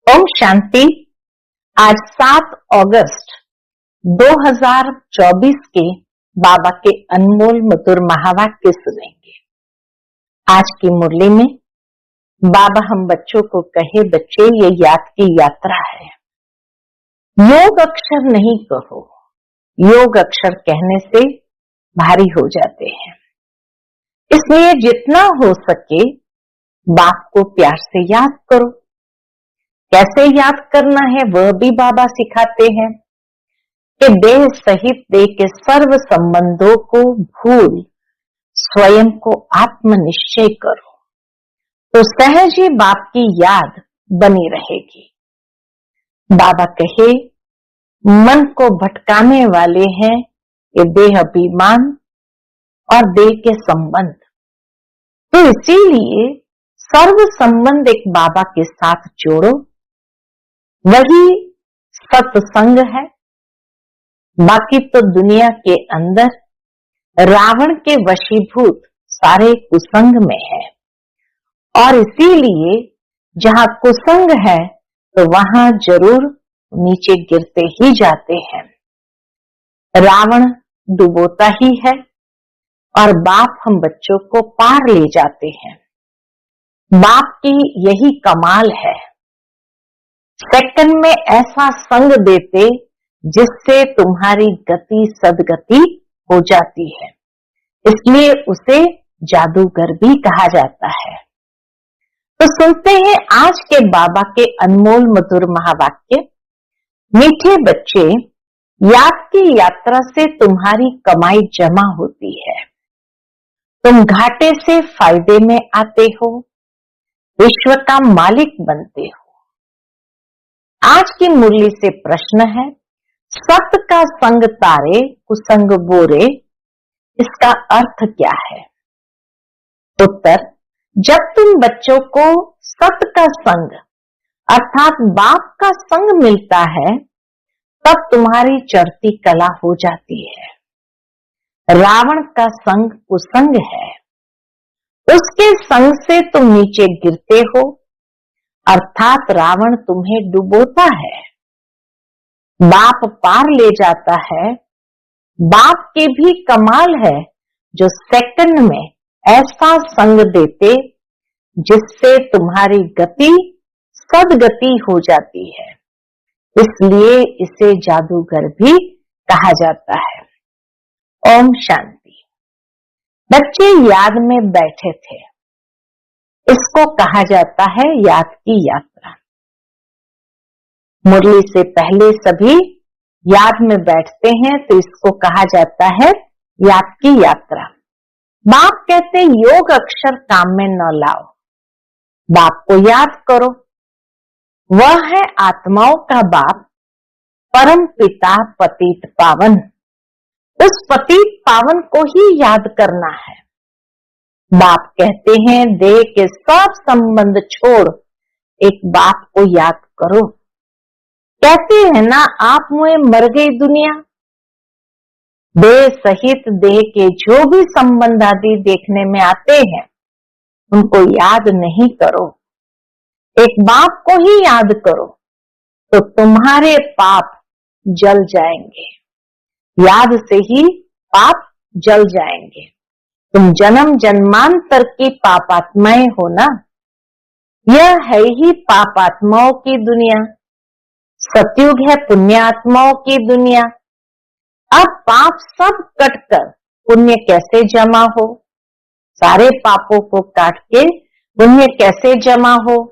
ओम शांति। आज 7 अगस्त 2024 के बाबा के अनमोल मधुर महावाक्य सुनेंगे। आज की मुरली में बाबा हम बच्चों को कहे, बच्चे ये याद की यात्रा है। योग अक्षर नहीं कहो, योग अक्षर कहने से भारी हो जाते हैं। इसलिए जितना हो सके बाप को प्यार से याद करो। कैसे याद करना है वह भी बाबा सिखाते हैं कि देह सहित देह के सर्व संबंधों को भूल स्वयं को आत्मनिश्चय करो, तो सहज ही बाप की याद बनी रहेगी। बाबा कहे, मन को भटकाने वाले हैं ये देह अभिमान और देह के संबंध। तो इसीलिए सर्व संबंध एक बाबा के साथ जोड़ो, वही सत्संग है। बाकी तो दुनिया के अंदर रावण के वशीभूत सारे कुसंग में है, और इसीलिए जहां कुसंग है तो वहां जरूर नीचे गिरते ही जाते हैं। रावण डुबोता ही है और बाप हम बच्चों को पार ले जाते हैं। बाप की यही कमाल है, सेकंड में ऐसा संग देते जिससे तुम्हारी गति सदगति हो जाती है। इसलिए उसे जादूगर भी कहा जाता है। तो सुनते हैं आज के बाबा के अनमोल मधुर महावाक्य। मीठे बच्चे, याद की यात्रा से तुम्हारी कमाई जमा होती है। तुम घाटे से फायदे में आते हो, विश्व का मालिक बनते हो। आज की मुरली से प्रश्न है, सत का संग तारे कुसंग बोरे, इसका अर्थ क्या है? उत्तर, जब तुम बच्चों को सत का संग अर्थात बाप का संग मिलता है तब तुम्हारी चढ़ती कला हो जाती है। रावण का संग कुसंग है, उसके संग से तुम नीचे गिरते हो, अर्थात रावण तुम्हें डुबोता है। बाप पार ले जाता है। बाप के भी कमाल है जो सेकंड में ऐसा संग देते जिससे तुम्हारी गति सदगति हो जाती है। इसलिए इसे जादूगर भी कहा जाता है। ओम शांति। बच्चे याद में बैठे थे, इसको कहा जाता है याद की यात्रा। मुरली से पहले सभी याद में बैठते हैं तो इसको कहा जाता है याद की यात्रा। बाप कहते योग अक्षर काम में न लाओ, बाप को याद करो। वह है आत्माओं का बाप, परम पिता पतित पावन। उस पतित पावन को ही याद करना है। बाप कहते हैं देह के सब संबंध छोड़ एक बाप को याद करो। कहते हैं ना, आप मुझे मर गई दुनिया। देह सहित देह के जो भी संबंध आदि देखने में आते हैं उनको याद नहीं करो, एक बाप को ही याद करो तो तुम्हारे पाप जल जाएंगे। याद से ही पाप जल जाएंगे। तुम जन्म जन्मांतर की पापात्माएं हो ना। यह है ही पापात्माओं की दुनिया। सतयुग है पुण्यात्माओं की दुनिया। अब पाप सब कटकर पुण्य कैसे जमा हो? सारे पापों को काट के पुण्य कैसे जमा हो?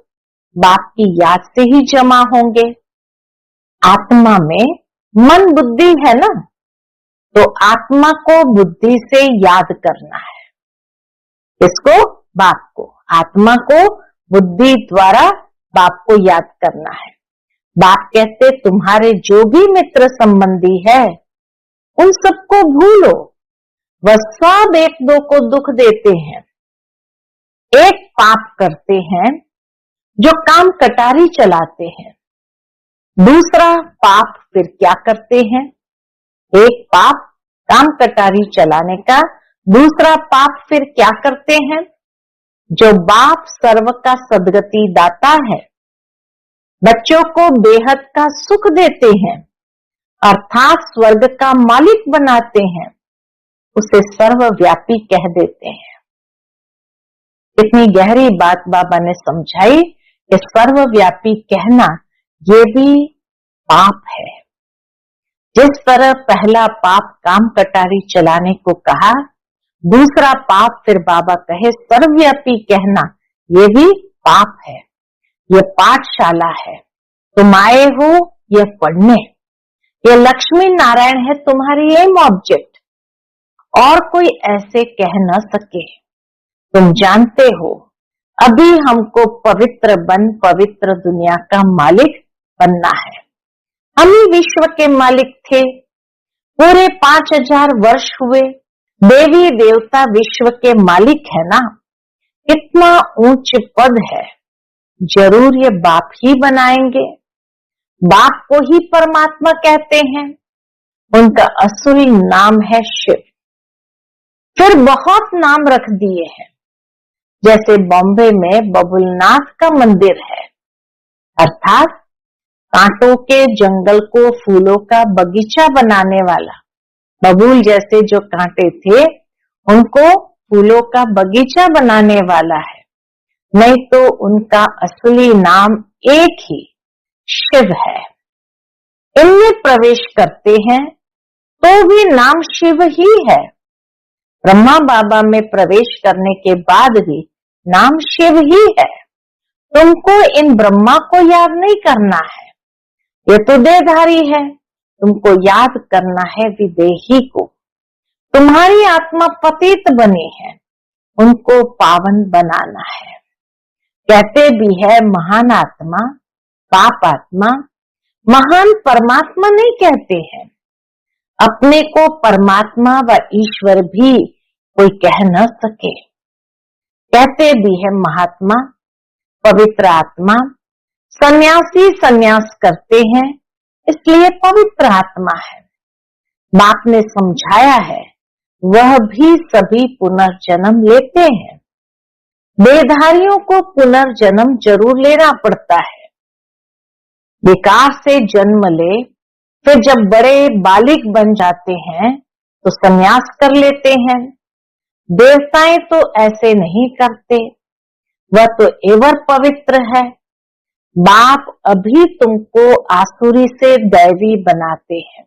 बाप की याद से ही जमा होंगे। आत्मा में मन बुद्धि है ना, तो आत्मा को बुद्धि से याद करना है। इसको बाप को, आत्मा को बुद्धि द्वारा बाप को याद करना है। बाप कहते तुम्हारे जो भी मित्र संबंधी है उन सबको भूलो, वह सब एक दो को दुख देते हैं। एक पाप करते हैं जो काम कटारी चलाते हैं। दूसरा पाप फिर क्या करते हैं? एक पाप काम कटारी चलाने का, दूसरा पाप फिर क्या करते हैं? जो बाप सर्व का सदगति दाता है बच्चों को बेहद का सुख देते हैं, अर्थात स्वर्ग का मालिक बनाते हैं, उसे सर्वव्यापी कह देते हैं। इतनी गहरी बात बाबा ने समझाई कि सर्वव्यापी कहना ये भी पाप है। जिस तरह पहला पाप काम कटारी चलाने को कहा, दूसरा पाप फिर बाबा कहे सर्वव्यापी कहना, ये भी पाप है। ये पाठशाला है, तुम आए हो ये पढ़ने, ये लक्ष्मी नारायण है तुम्हारी एम ऑब्जेक्ट, और कोई ऐसे कह न सके। तुम जानते हो अभी हमको पवित्र बन पवित्र दुनिया का मालिक बनना है। हम ही विश्व के मालिक थे, पूरे 5000 वर्ष हुए, देवी देवता विश्व के मालिक है ना, कितना ऊंच पद है, जरूर ये बाप ही बनाएंगे। बाप को ही परमात्मा कहते हैं, उनका असली नाम है शिव। फिर बहुत नाम रख दिए हैं, जैसे बॉम्बे में बबुलनाथ का मंदिर है, अर्थात कांटों के जंगल को फूलों का बगीचा बनाने वाला। बबूल जैसे जो कांटे थे उनको फूलों का बगीचा बनाने वाला है, नहीं तो उनका असली नाम एक ही शिव है। इनमें प्रवेश करते हैं तो भी नाम शिव ही है। ब्रह्मा बाबा में प्रवेश करने के बाद भी नाम शिव ही है। तुमको इन ब्रह्मा को याद नहीं करना है, ये तो देहधारी है, तुमको याद करना है विदेही को। तुम्हारी आत्मा पतित बनी है, उनको पावन बनाना है। कहते भी है महान आत्मा, पाप आत्मा, महान परमात्मा नहीं कहते हैं। अपने को परमात्मा व ईश्वर भी कोई कह न सके। कहते भी है महात्मा, पवित्र आत्मा, सन्यासी सन्यास करते हैं इसलिए पवित्र आत्मा है। बाप ने समझाया है वह भी सभी पुनर्जन्म लेते हैं। देहधारियों को पुनर्जन्म जरूर लेना पड़ता है। विकार से जन्म ले, फिर जब बड़े बालिग बन जाते हैं तो सन्यास कर लेते हैं। देवताएं तो ऐसे नहीं करते, वह तो एवर पवित्र है। बाप अभी तुमको आसुरी से दैवी बनाते हैं।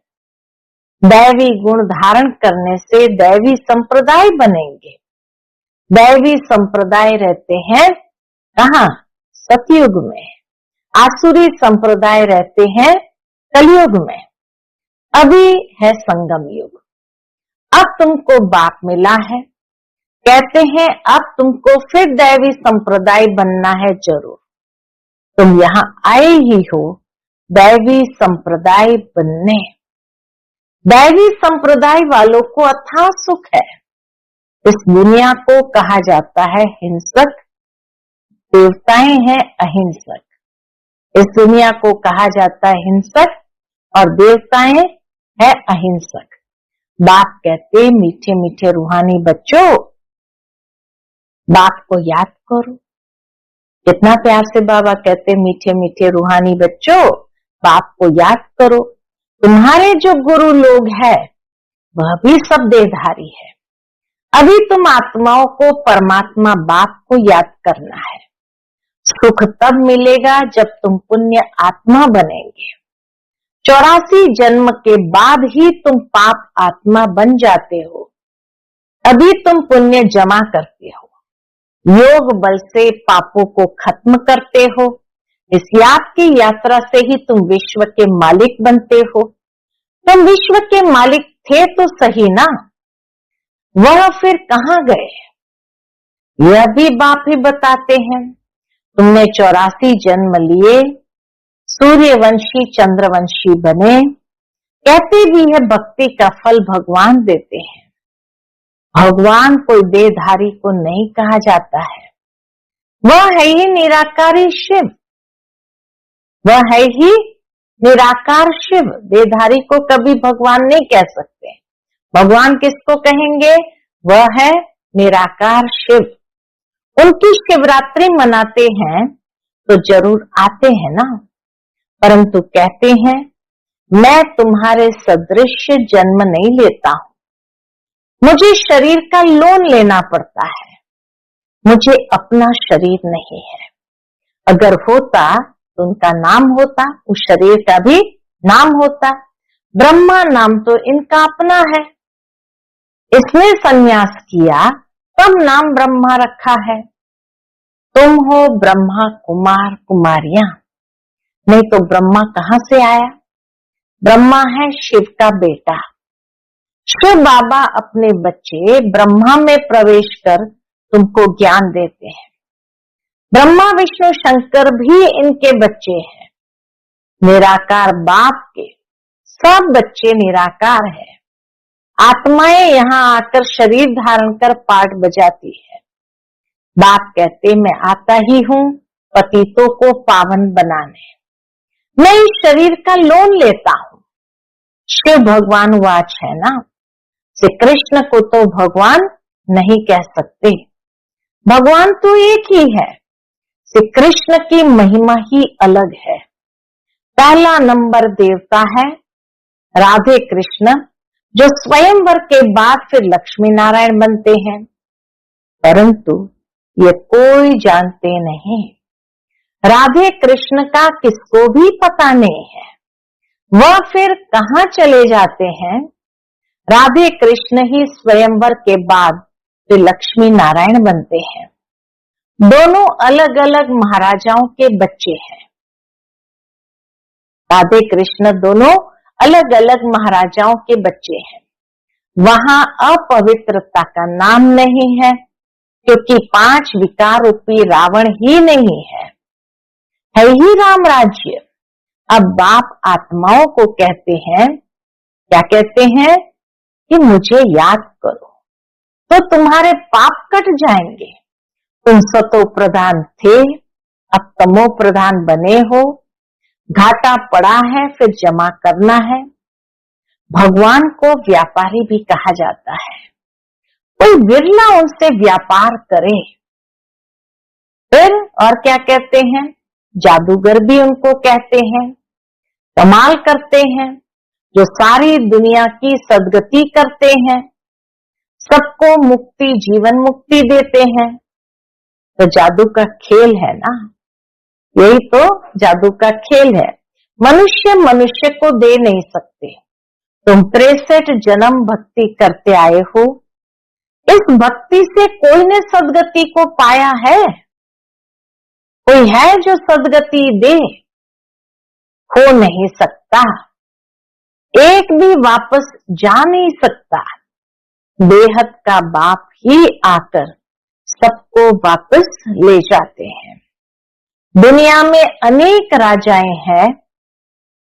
दैवी गुण धारण करने से दैवी संप्रदाय बनेंगे। दैवी संप्रदाय रहते हैं कहाँ? सतयुग में। आसुरी संप्रदाय रहते हैं कलयुग में। अभी है संगम युग। अब तुमको बाप मिला है, कहते हैं अब तुमको फिर दैवी संप्रदाय बनना है जरूर। तुम यहाँ आए ही हो दैवी संप्रदाय बनने। दैवी संप्रदाय वालों को अथाह सुख है। इस दुनिया को कहा जाता है हिंसक, देवताएं हैं अहिंसक। इस दुनिया को कहा जाता है हिंसक और देवताएं है अहिंसक। बाप कहते मीठे मीठे रूहानी बच्चों, बाप को याद करो। कितना प्यार से बाबा कहते मीठे मीठे रूहानी बच्चों, बाप को याद करो। तुम्हारे जो गुरु लोग हैं वह भी सब देहधारी है। अभी तुम आत्माओं को परमात्मा बाप को याद करना है। सुख तब मिलेगा जब तुम पुण्य आत्मा बनेंगे। 84 जन्म के बाद ही तुम पाप आत्मा बन जाते हो। अभी तुम पुण्य जमा करते हो, योग बल से पापों को खत्म करते हो। इस याद की यात्रा से ही तुम विश्व के मालिक बनते हो। तुम विश्व के मालिक थे तो सही ना, वह फिर कहाँ गए? यह भी बाप ही बताते हैं। तुमने 84 जन्म लिए, सूर्यवंशी चंद्रवंशी बने। कहते भी है भक्ति का फल भगवान देते हैं। भगवान कोई देहधारी को नहीं कहा जाता है, वह है ही निराकारी शिव। वह है ही निराकार शिव। देहधारी को कभी भगवान नहीं कह सकते। भगवान किसको कहेंगे? वह है निराकार शिव। उनकी शिवरात्रि मनाते हैं तो जरूर आते हैं ना। परंतु कहते हैं मैं तुम्हारे सदृश जन्म नहीं लेता हूं, मुझे शरीर का लोन लेना पड़ता है, मुझे अपना शरीर नहीं है। अगर होता तो उनका नाम होता, उस शरीर का भी नाम होता। ब्रह्मा नाम तो इनका अपना है, इसने संन्यास किया तब नाम ब्रह्मा रखा है। तुम हो ब्रह्मा कुमार कुमारियां, नहीं तो ब्रह्मा कहां से आया? ब्रह्मा है शिव का बेटा। शिव बाबा अपने बच्चे ब्रह्मा में प्रवेश कर तुमको ज्ञान देते हैं। ब्रह्मा विष्णु शंकर भी इनके बच्चे हैं। निराकार बाप के सब बच्चे निराकार है। आत्माएं यहाँ आकर शरीर धारण कर पाठ बजाती है। बाप कहते मैं आता ही हूँ पतितों को पावन बनाने, मैं इस शरीर का लोन लेता हूँ। शिव भगवान वाच है ना, श्री कृष्ण को तो भगवान नहीं कह सकते, भगवान तो एक ही है। श्री कृष्ण की महिमा ही अलग है। पहला नंबर देवता है राधे कृष्ण, जो स्वयंवर के बाद फिर लक्ष्मी नारायण बनते हैं, परंतु ये कोई जानते नहीं। राधे कृष्ण का किसको भी पता नहीं है, वह फिर कहाँ चले जाते हैं। राधे कृष्ण ही स्वयंवर के बाद फिर लक्ष्मी नारायण बनते हैं। दोनों अलग अलग महाराजाओं के बच्चे हैं। राधे कृष्ण दोनों अलग अलग महाराजाओं के बच्चे हैं। वहां अपवित्रता का नाम नहीं है, क्योंकि 5 विकार रूपी रावण ही नहीं है ही राम राज्य। अब बाप आत्माओं को कहते हैं, क्या कहते हैं कि मुझे याद करो तो तुम्हारे पाप कट जाएंगे। तुम सतो प्रधान थे, अब तमो प्रधान बने हो, घाटा पड़ा है फिर जमा करना है। भगवान को व्यापारी भी कहा जाता है, कोई विरला उनसे व्यापार करे। फिर और क्या कहते हैं, जादूगर भी उनको कहते हैं। कमाल करते हैं, जो सारी दुनिया की सदगति करते हैं, सबको मुक्ति जीवन मुक्ति देते हैं। तो जादू का खेल है ना, यही तो जादू का खेल है। मनुष्य मनुष्य को दे नहीं सकते। तुम 63 जन्म भक्ति करते आए हो, इस भक्ति से कोई ने सदगति को पाया है? कोई है जो सदगति दे? हो नहीं सकता। एक भी वापस जा नहीं सकता। बेहद का बाप ही आकर सबको वापस ले जाते हैं। दुनिया में अनेक राजाएं हैं,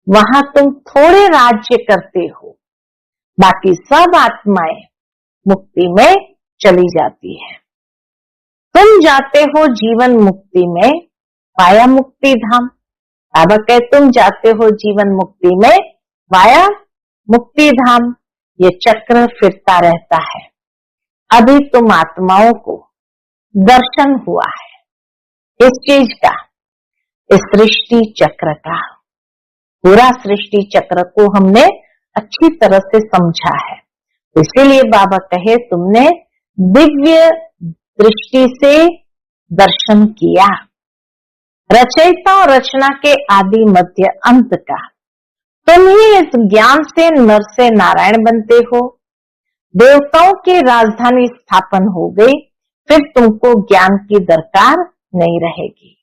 वहां तुम थोड़े राज्य करते हो, बाकी सब आत्माएं मुक्ति में चली जाती है। तुम जाते हो जीवन मुक्ति में, वाया मुक्ति धाम। बाबा कहे तुम जाते हो जीवन मुक्ति में वाया मुक्ति धाम। ये चक्र फिरता रहता है। अभी तुम आत्माओं को दर्शन हुआ है इस चीज का, इस सृष्टि चक्र का। पूरा सृष्टि चक्र को हमने अच्छी तरह से समझा है। इसीलिए बाबा कहे तुमने दिव्य दृष्टि से दर्शन किया, रचयिता और रचना के आदि मध्य अंत का। तुम ही इस ज्ञान से नर से नारायण बनते हो। देवताओं की राजधानी स्थापन हो गई, फिर तुमको ज्ञान की दरकार नहीं रहेगी।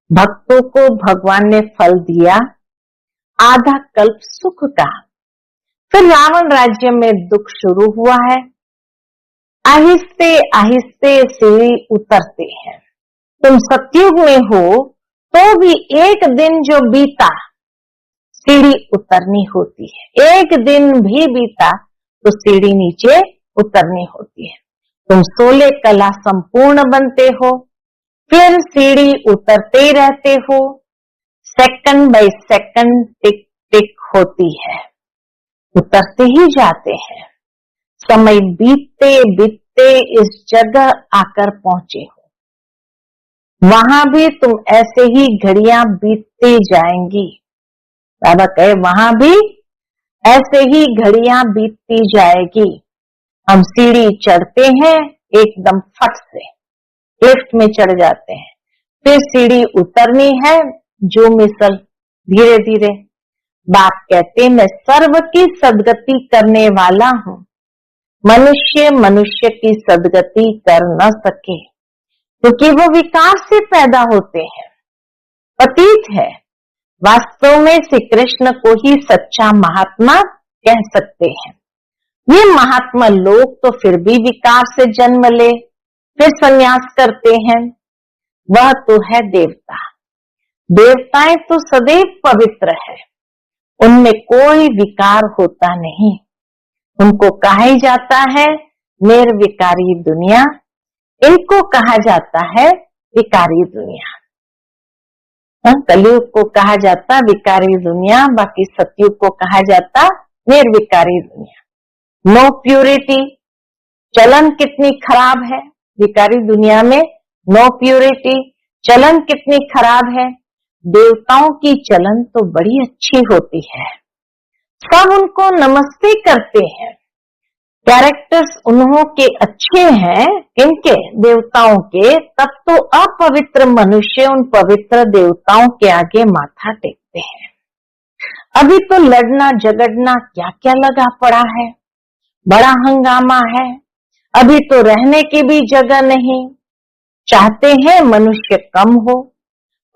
भक्तों को भगवान ने फल दिया, आधा कल्प सुख का। फिर रावण राज्य में दुख शुरू हुआ है। आहिस्ते आहिस्ते सीढ़ी उतरते हैं। तुम सतयुग में हो तो भी एक दिन जो बीता सीढ़ी उतरनी होती है। एक दिन भी बीता तो सीढ़ी नीचे उतरनी होती है। तुम 16 कला संपूर्ण बनते हो, फिर सीढ़ी उतरते ही रहते हो। सेकंड बाय सेकंड टिक टिक होती है, उतरते ही जाते हैं। समय बीतते बीतते इस जगह आकर पहुंचे हो। वहां भी तुम ऐसे ही घड़ियां बीतती जाएंगी। बाबा कहे वहां भी ऐसे ही घड़ियां बीतती जाएगी। हम सीढ़ी चढ़ते हैं एकदम फट से, लिफ्ट में चढ़ जाते हैं, फिर सीढ़ी उतरनी है जो मिसल धीरे धीरे। बाप कहते मैं सर्व की सदगति करने वाला हूं, मनुष्य मनुष्य की सदगति कर न सके क्योंकि वो विकार से पैदा होते हैं, पतित है। वास्तव में श्री कृष्ण को ही सच्चा महात्मा कह सकते हैं। ये महात्मा लोग तो फिर भी विकार से जन्म ले फिर संन्यास करते हैं। वह तो है देवता। देवताएं तो सदैव पवित्र है, उनमें कोई विकार होता नहीं। उनको कहा जाता है निर्विकारी दुनिया, इनको कहा जाता है विकारी दुनिया। कलयुग को कहा जाता विकारी दुनिया, बाकी सतयुग को कहा जाता निर्विकारी दुनिया। नो प्यूरिटी, चलन कितनी खराब है विकारी दुनिया में। नो प्यूरिटी, चलन कितनी खराब है। देवताओं की चलन तो बड़ी अच्छी होती है, सब उनको नमस्ते करते हैं। कैरेक्टर्स उन्हों के अच्छे हैं, किनके? देवताओं के। तब तो अपवित्र मनुष्य उन पवित्र देवताओं के आगे माथा टेकते हैं। अभी तो लड़ना झगड़ना क्या क्या लगा पड़ा है, बड़ा हंगामा है। अभी तो रहने की भी जगह नहीं, चाहते हैं मनुष्य कम हो,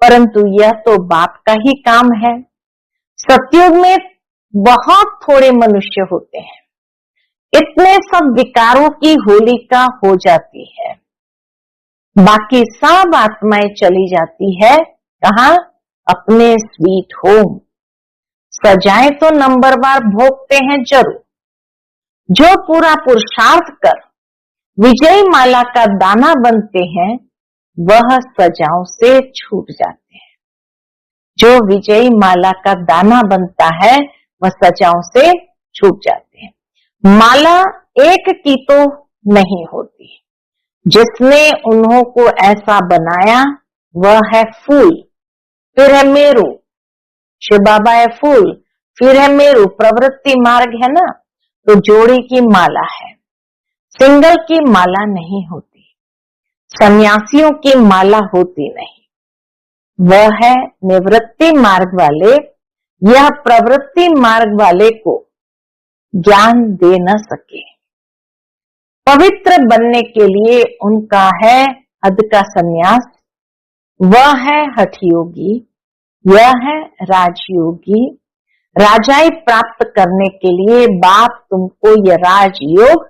परंतु यह तो बाप का ही काम है। सतयुग में बहुत थोड़े मनुष्य होते हैं, इतने सब विकारों की होलिका हो जाती है। बाकी सब आत्माएं चली जाती है कहाँ? अपने स्वीट होम। सजाएं तो नंबरवार भोगते हैं जरूर। जो पूरा पुरुषार्थ कर विजय माला का दाना बनते हैं वह सजाओं से छूट जाते हैं। जो विजयी माला का दाना बनता है वह सजाओं से छूट जाते हैं। माला एक की तो नहीं होती, जिसने उन्हों को ऐसा बनाया वह है फूल, फिर है मेरू। शिव बाबा है फूल, फिर है मेरू। प्रवृत्ति मार्ग है ना, तो जोड़ी की माला है, सिंगल की माला नहीं होती, सन्यासियों की माला होती नहीं। वह है निवृत्ति मार्ग वाले। यह प्रवृत्ति मार्ग वाले को ज्ञान दे न सके। पवित्र बनने के लिए उनका है हद का सन्यास। वह है हठ योगी, यह है राजयोगी। राजाई प्राप्त करने के लिए बाप तुमको यह राजयोग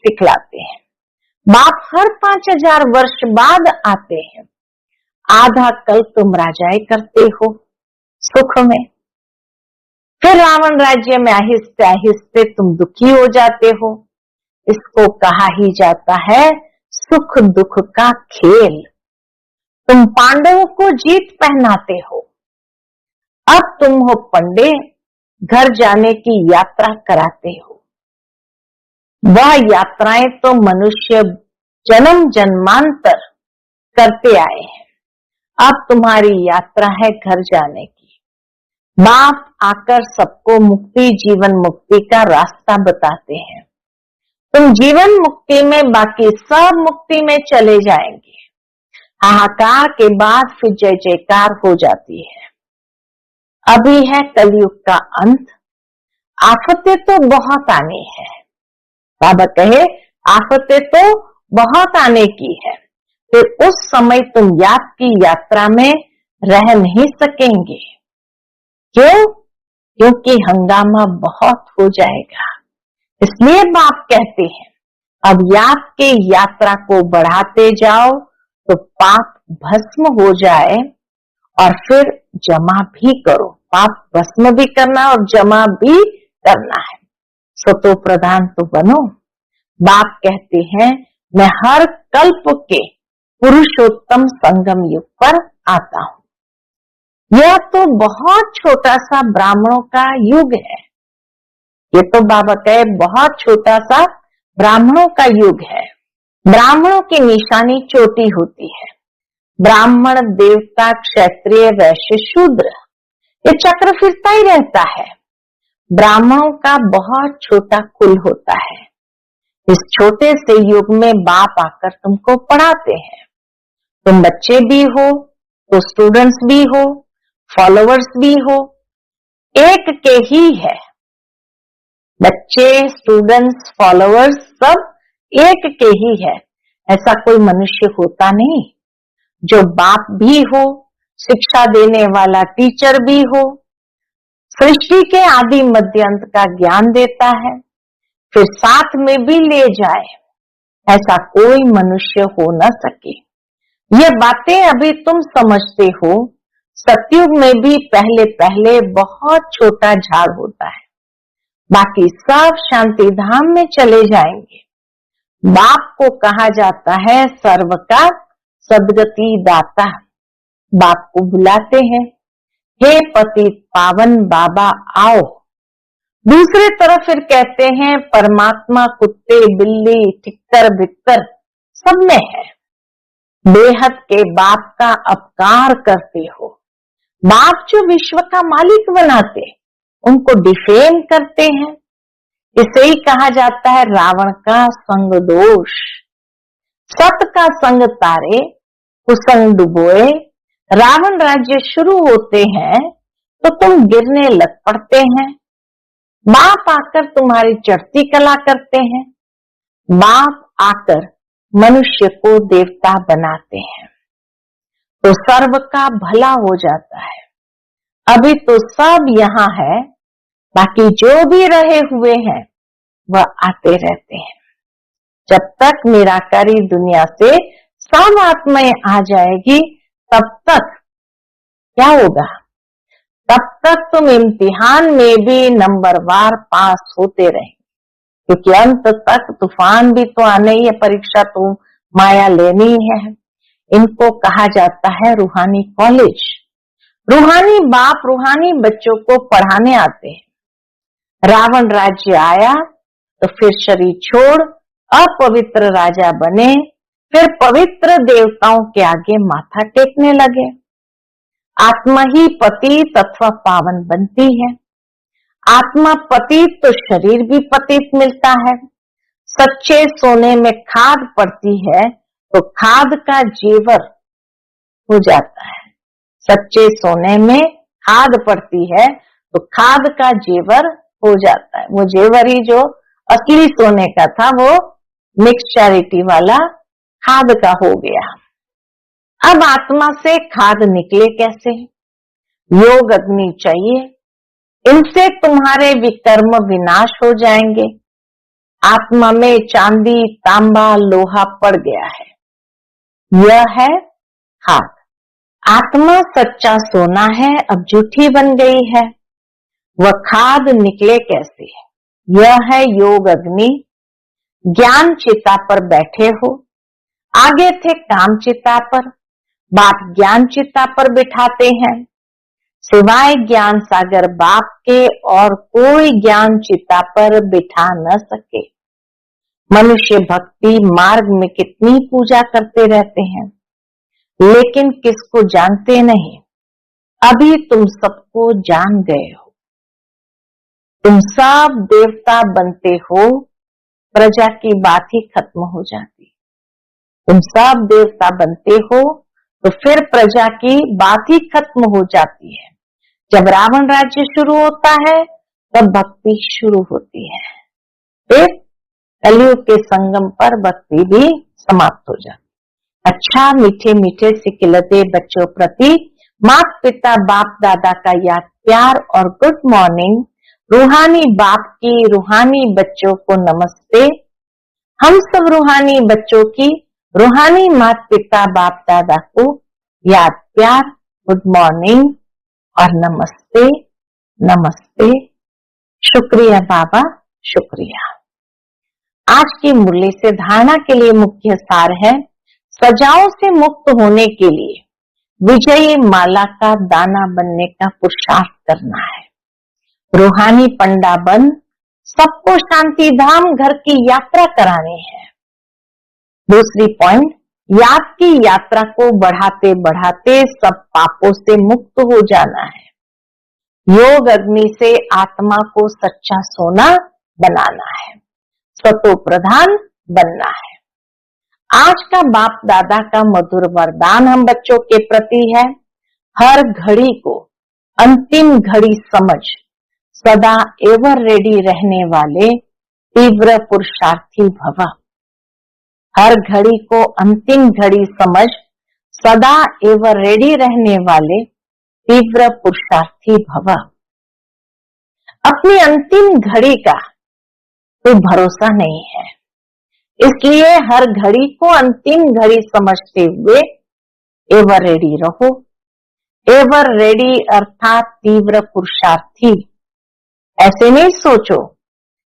सिखलाते हैं। बाप हर 5000 वर्ष बाद आते हैं। आधा कल तुम राजाई करते हो सुख में, फिर रावण राज्य में आहिस्ते आहिस्ते तुम दुखी हो जाते हो। इसको कहा ही जाता है सुख दुख का खेल। तुम पांडवों को जीत पहनाते हो, अब तुम हो पंडे, घर जाने की यात्रा कराते हो। वह यात्राएं तो मनुष्य जन्म जन्मांतर करते आए हैं, अब तुम्हारी यात्रा है घर जाने की। बाप आकर सबको मुक्ति जीवन मुक्ति का रास्ता बताते हैं। तुम जीवन मुक्ति में, बाकी सब मुक्ति में चले जाएंगे। हाहाकार के बाद फिर जय जयकार हो जाती है। अभी है कलयुग का अंत, आफतें तो बहुत आनी है। बाबा कहे आफतें तो बहुत आने की है, फिर उस समय तुम याद की यात्रा में रह नहीं सकेंगे। क्यों? क्योंकि हंगामा बहुत हो जाएगा। इसलिए बाप कहते हैं अब याद के यात्रा को बढ़ाते जाओ तो पाप भस्म हो जाए, और फिर जमा भी करो। पाप भस्म भी करना और जमा भी करना है। सतो प्रधान तो बनो। बाप कहते हैं मैं हर कल्प के पुरुषोत्तम संगम युग पर आता हूं। यह तो बहुत छोटा सा ब्राह्मणों का युग है। ये तो बाबा कहे बहुत छोटा सा ब्राह्मणों का युग है। ब्राह्मणों की निशानी चोटी होती है। ब्राह्मण, देवता, क्षत्रिय, वैश्य, शूद्र, ये चक्र फिरता ही रहता है। ब्राह्मणों का बहुत छोटा कुल होता है। इस छोटे से युग में बाप आकर तुमको पढ़ाते हैं। तुम बच्चे भी हो तो स्टूडेंट्स भी हो, फॉलोअर्स भी हो, एक के ही है। बच्चे, स्टूडेंट्स, फॉलोअर्स सब एक के ही है। ऐसा कोई मनुष्य होता नहीं जो बाप भी हो, शिक्षा देने वाला टीचर भी हो, सृष्टि के आदि मध्य अंत का ज्ञान देता है, फिर साथ में भी ले जाए। ऐसा कोई मनुष्य हो न सके। ये बातें अभी तुम समझते हो। सतयुग में भी पहले पहले बहुत छोटा झाड़ होता है, बाकी सब शांति धाम में चले जाएंगे। बाप को कहा जाता है सर्व का सदगति दाता। बाप को बुलाते हैं, हे पतित पावन बाबा आओ। दूसरे तरफ फिर कहते हैं परमात्मा कुत्ते, बिल्ली, ठिक्कर, भिक्कर सब में है। बेहद के बाप का अपकार करते हो। बाप जो विश्व का मालिक बनाते, उनको डिफेम करते हैं। इसे ही कहा जाता है रावण का संग दोष। सत का संग तारे, कुसंग डुबोए। रावण राज्य शुरू होते हैं तो तुम गिरने लग पड़ते हैं। बाप आकर तुम्हारी चढ़ती कला करते हैं। बाप आकर मनुष्य को देवता बनाते हैं तो सर्व का भला हो जाता है। अभी तो सब यहाँ है, बाकी जो भी रहे हुए हैं वह आते रहते हैं। जब तक निराकारी दुनिया से सब आत्माएं आ जाएगी तब तक क्या होगा? तब तक तुम इम्तिहान में भी नंबरवार पास होते रहेंगे, क्योंकि अंत तक तूफान भी तो आने ही है, परीक्षा तो माया लेनी है। इनको कहा जाता है रूहानी कॉलेज। रूहानी बाप रूहानी बच्चों को पढ़ाने आते हैं। रावण राज्य आया तो फिर शरीर छोड़ अपवित्र राजा बने, फिर पवित्र देवताओं के आगे माथा टेकने लगे। आत्मा ही पतित अथवा पावन बनती है। आत्मा पतित तो शरीर भी पतित मिलता है। सच्चे सोने में खाद पड़ती है तो खाद का जेवर हो जाता है। सच्चे सोने में खाद पड़ती है तो खाद का जेवर हो जाता है। वो जेवर ही जो असली सोने का था वो मिक्स चैरिटी वाला खाद का हो गया। अब आत्मा से खाद निकले कैसे? योग अग्नि चाहिए। इनसे तुम्हारे विकर्म विनाश हो जाएंगे। आत्मा में चांदी, तांबा, लोहा पड़ गया है। यह है खाद। आत्मा सच्चा सोना है, अब जूठी बन गई है। वह खाद निकले कैसे? यह है योग अग्नि। ज्ञान चिता पर बैठे हो। आगे थे काम चिता पर, बाप ज्ञान चिता पर बिठाते हैं। सिवाय ज्ञान सागर बाप के और कोई ज्ञान चिता पर बिठा न सके। मनुष्य भक्ति मार्ग में कितनी पूजा करते रहते हैं, लेकिन किसको जानते नहीं। अभी तुम सबको जान गए हो। तुम सब देवता बनते हो, प्रजा की बात ही खत्म हो जाती। तुम सब देवता बनते हो तो फिर प्रजा की बात ही खत्म हो जाती है। जब रावण राज्य शुरू होता है तब भक्ति शुरू होती है। फिर कलयुग के संगम पर भक्ति भी समाप्त हो जाती। अच्छा, मीठे मीठे सिखिलते बच्चों प्रति माता पिता बाप दादा का याद प्यार और गुड मॉर्निंग। रूहानी बाप की रूहानी बच्चों को नमस्ते। हम सब रूहानी बच्चों की रूहानी माता पिता बाप दादा को याद प्यार, गुड मॉर्निंग और नमस्ते नमस्ते। शुक्रिया बाबा, शुक्रिया। आज की मुरली से धारणा के लिए मुख्य सार है, सजाओं से मुक्त होने के लिए विजयी माला का दाना बनने का पुरुषार्थ करना है। रूहानी पंडा बन सबको शांति धाम घर की यात्रा करानी है। दूसरी पॉइंट, याद की यात्रा को बढ़ाते बढ़ाते सब पापों से मुक्त हो जाना है। योग अग्नि से आत्मा को सच्चा सोना बनाना है, सतो प्रधान बनना है। आज का बाप दादा का मधुर वरदान हम बच्चों के प्रति है, हर घड़ी को अंतिम घड़ी समझ सदा एवर रेडी रहने वाले तीव्र पुरुषार्थी भव। हर घड़ी को अंतिम घड़ी समझ सदा एवर रेडी रहने वाले तीव्र पुरुषार्थी भव। अपनी अंतिम घड़ी का कोई भरोसा नहीं है, इसलिए हर घड़ी को अंतिम घड़ी समझते हुए एवर रेडी रहो। एवर रेडी अर्थात तीव्र पुरुषार्थी। ऐसे नहीं सोचो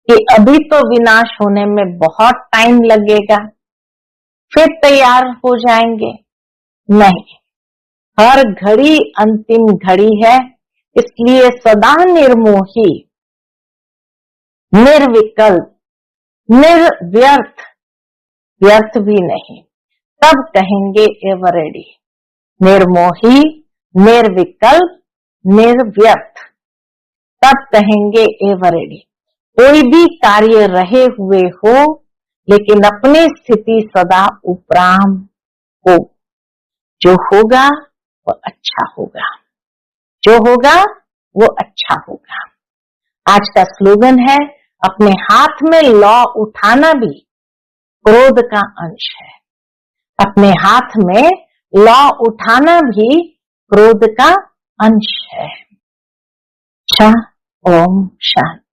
कि अभी तो विनाश होने में बहुत टाइम लगेगा, फिर तैयार हो जाएंगे। नहीं, हर घड़ी अंतिम घड़ी है, इसलिए सदा निर्मोही, निर्विकल्प, निर्व्यर्थ, व्यर्थ भी नहीं, तब कहेंगे एवर रेडी। निर्मोही, निर्विकल्प, निर्व्यर्थ, तब कहेंगे एवर रेडी। कोई भी कार्य रहे हुए हो, लेकिन अपनी स्थिति सदा उपराम हो। जो होगा वो अच्छा होगा, जो होगा वो अच्छा होगा। आज का स्लोगन है, अपने हाथ में लौ उठाना भी क्रोध का अंश है। अपने हाथ में लौ उठाना भी क्रोध का अंश है। ओम शांति।